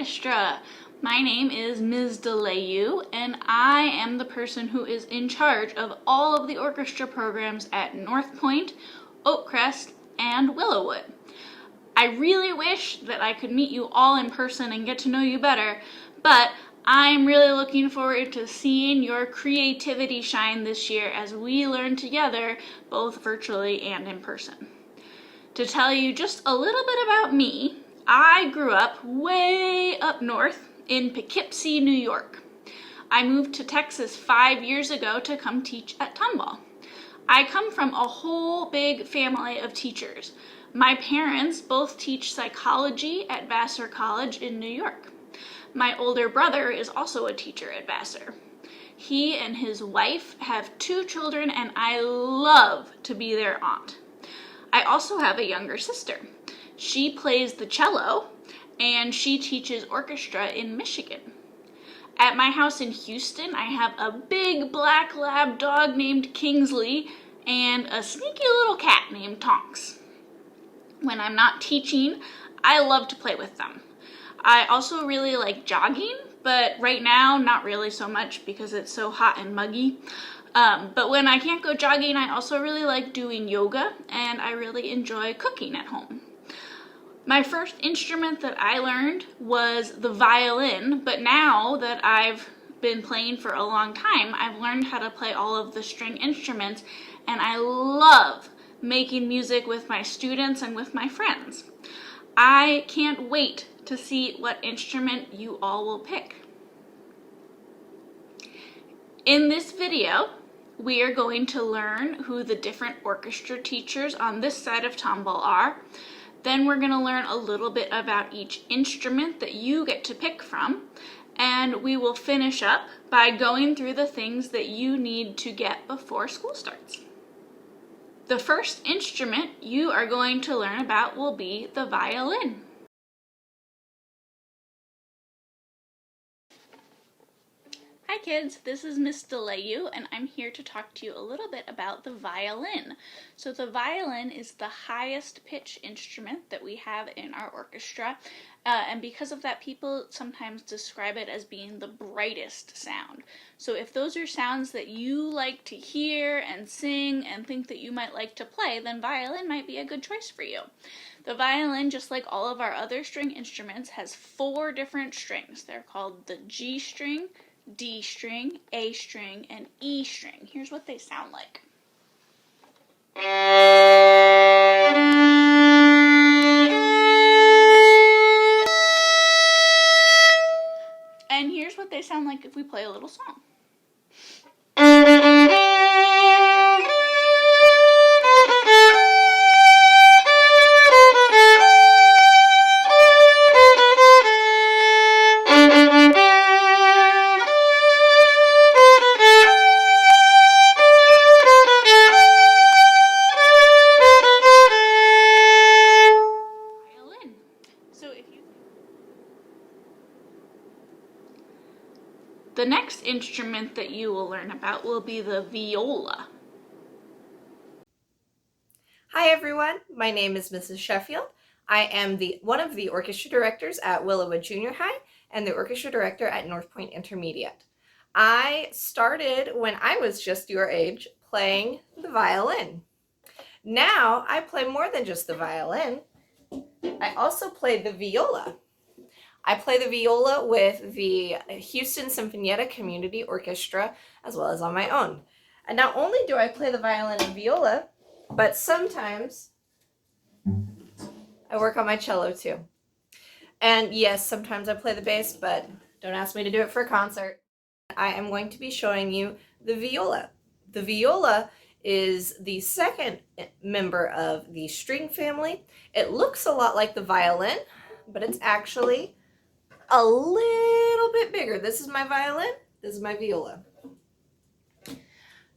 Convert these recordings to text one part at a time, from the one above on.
orchestra. My name is Ms. DeLayu, and I am the person who is in charge of all of the orchestra programs at North Point, Oakcrest, and Willowwood. I really wish that I could meet you all in person and get to know you better, but I'm really looking forward to seeing your creativity shine this year as we learn together, both virtually and in person. To tell you just a little bit about me, I grew up way up north in Poughkeepsie, New York. I moved to Texas 5 years ago to come teach at Tomball. I come from a whole big family of teachers. My parents both teach psychology at Vassar College in New York. My older brother is also a teacher at Vassar. He and his wife have 2 children, and I love to be their aunt. I also have a younger sister. She plays the cello, and she teaches orchestra in Michigan. At my house in Houston, I have a big black lab dog named Kingsley and a sneaky little cat named Tonks. When I'm not teaching, I love to play with them. I also really like jogging, but right now, not really so much because it's so hot and muggy. But when I can't go jogging, I also really like doing yoga, and I really enjoy cooking at home. My first instrument that I learned was the violin, but now that I've been playing for a long time, I've learned how to play all of the string instruments, and I love making music with my students and with my friends. I can't wait to see what instrument you all will pick. In this video, we are going to learn who the different orchestra teachers on this side of Tomball are. Then we're going to learn a little bit about each instrument that you get to pick from, and we will finish up by going through the things that you need to get before school starts. The first instrument you are going to learn about will be the violin. Hi kids, this is Miss DeLayu, and I'm here to talk to you a little bit about the violin. So the violin is the highest pitch instrument that we have in our orchestra, and because of that, people sometimes describe it as being the brightest sound. So if those are sounds that you like to hear and sing and think that you might like to play, then violin might be a good choice for you. The violin, just like all of our other string instruments, has 4 different strings. They're called the G string, D string, A string, and E string. Here's what they sound like. And here's what they sound like if we play a little song. The next instrument that you will learn about will be the viola. Hi everyone, my name is Mrs. Sheffield. I am one of the orchestra directors at Willowwood Junior High and the orchestra director at North Point Intermediate. I started when I was just your age playing the violin. Now I play more than just the violin. I also play the viola. I play the viola with the Houston Sinfonietta Community Orchestra as well as on my own. And not only do I play the violin and viola, but sometimes I work on my cello too. And yes, sometimes I play the bass, but don't ask me to do it for a concert. I am going to be showing you the viola. The viola is the second member of the string family. It looks a lot like the violin, but it's actually a little bit bigger. This is my violin, this is my viola.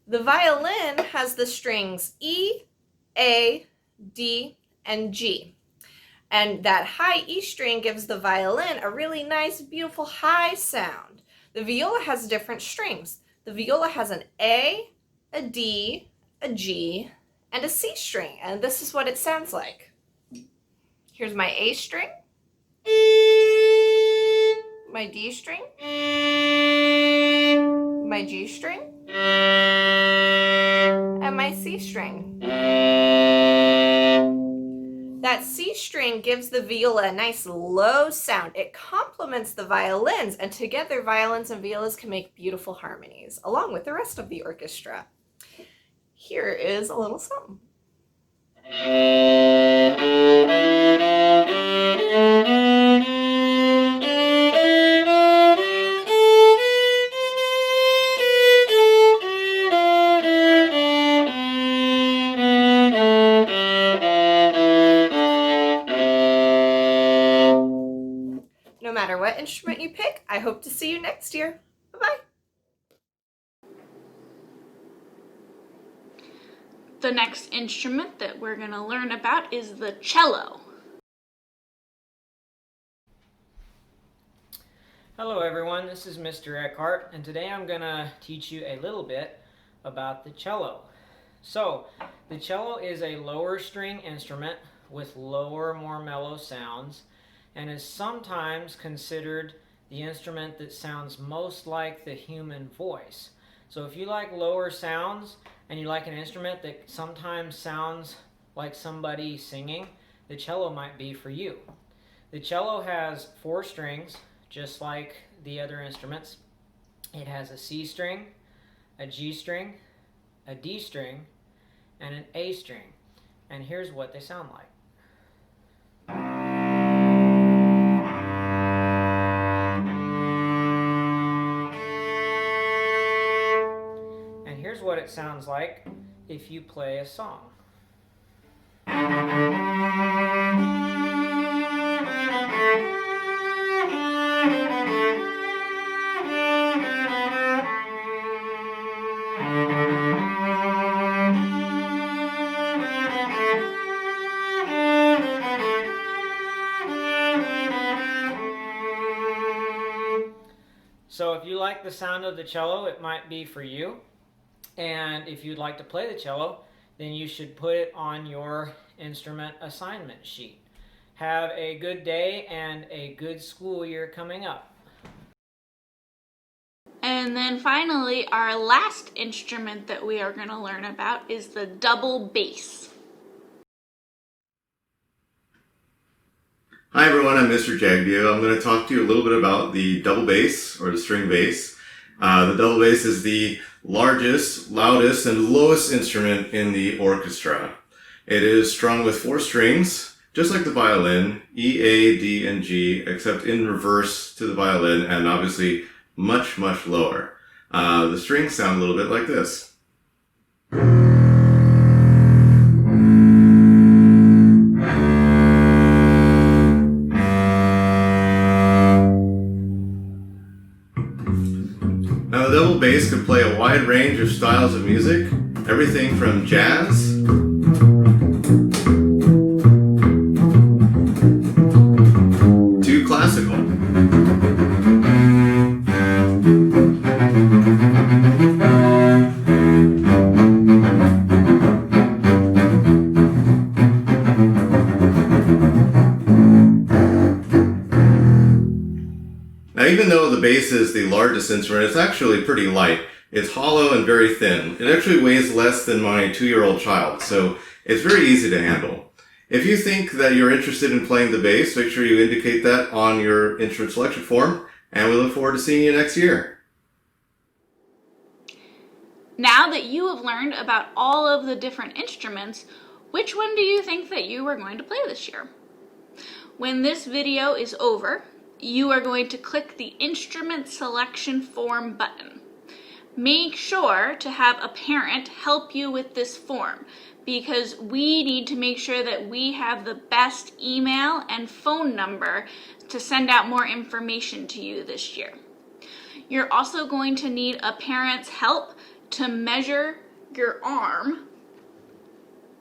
The violin has the strings E, A, D, and G. And that high E string gives the violin a really nice, beautiful high sound. The viola has different strings. The viola has an A, a D, a G, and a C string. And this is what it sounds like. Here's my A string. my D string, my G string, and my C string. That C string gives the viola a nice low sound. It complements the violins, and together violins and violas can make beautiful harmonies, along with the rest of the orchestra. Here is a little something. No matter what instrument you pick, I hope to see you next year. Bye-bye. The next instrument that we're going to learn about is the cello. Hello everyone, this is Mr. Eckhart, and today I'm going to teach you a little bit about the cello. So, the cello is a lower string instrument with lower, more mellow sounds, and is sometimes considered the instrument that sounds most like the human voice. So if you like lower sounds and you like an instrument that sometimes sounds like somebody singing, the cello might be for you. The cello has 4 strings, just like the other instruments. It has a C string, a G string, a D string, and an A string. And here's what they sound like. And here's what it sounds like if you play a song. So if you like the sound of the cello, it might be for you. And if you'd like to play the cello, then you should put it on your instrument assignment sheet. Have a good day and a good school year coming up. And then finally, our last instrument that we are going to learn about is the double bass. Hi everyone, I'm Mr. Jagdio. I'm going to talk to you a little bit about the double bass, or the string bass. The double bass is the largest, loudest, and lowest instrument in the orchestra. It is strung with 4 strings, just like the violin, E, A, D, and G, except in reverse to the violin, and obviously much, much lower. The strings sound a little bit like this. Now the double bass can play a wide range of styles of music, everything from jazz to classical. Now, even though the bass is the largest instrument, it's actually pretty light. It's hollow and very thin. It actually weighs less than my 2-year-old child, so it's very easy to handle. If you think that you're interested in playing the bass, make sure you indicate that on your instrument selection form, and we look forward to seeing you next year. Now that you have learned about all of the different instruments, which one do you think that you are going to play this year? When this video is over, you are going to click the instrument selection form button. Make sure to have a parent help you with this form, because we need to make sure that we have the best email and phone number to send out more information to you this year. You're also going to need a parent's help to measure your arm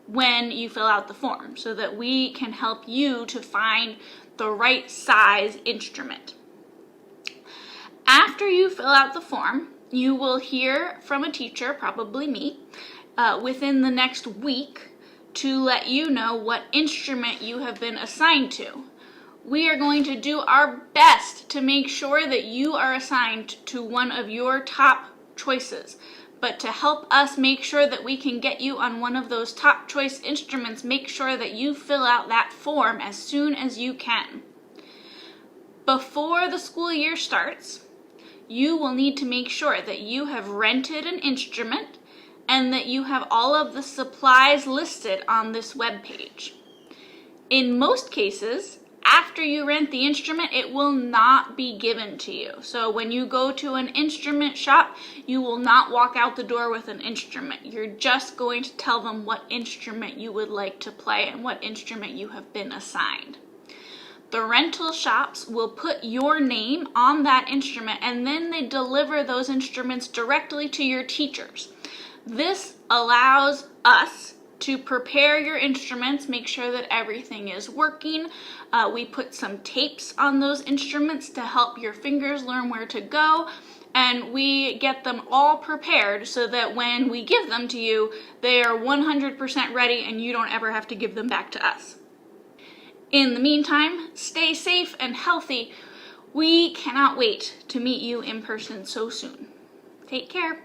when you fill out the form, so that we can help you to find the right size instrument. After you fill out the form, you will hear from a teacher, probably me, within the next week to let you know what instrument you have been assigned to. We are going to do our best to make sure that you are assigned to one of your top choices. But to help us make sure that we can get you on one of those top choice instruments, make sure that you fill out that form as soon as you can. Before the school year starts, you will need to make sure that you have rented an instrument and that you have all of the supplies listed on this webpage. In most cases, after you rent the instrument, it will not be given to you. So when you go to an instrument shop, you will not walk out the door with an instrument. You're just going to tell them what instrument you would like to play and what instrument you have been assigned. The rental shops will put your name on that instrument, and then they deliver those instruments directly to your teachers. This allows us to prepare your instruments, make sure that everything is working. We put some tapes on those instruments to help your fingers learn where to go, and we get them all prepared so that when we give them to you, they are 100% ready and you don't ever have to give them back to us. In the meantime, stay safe and healthy. We cannot wait to meet you in person so soon. Take care.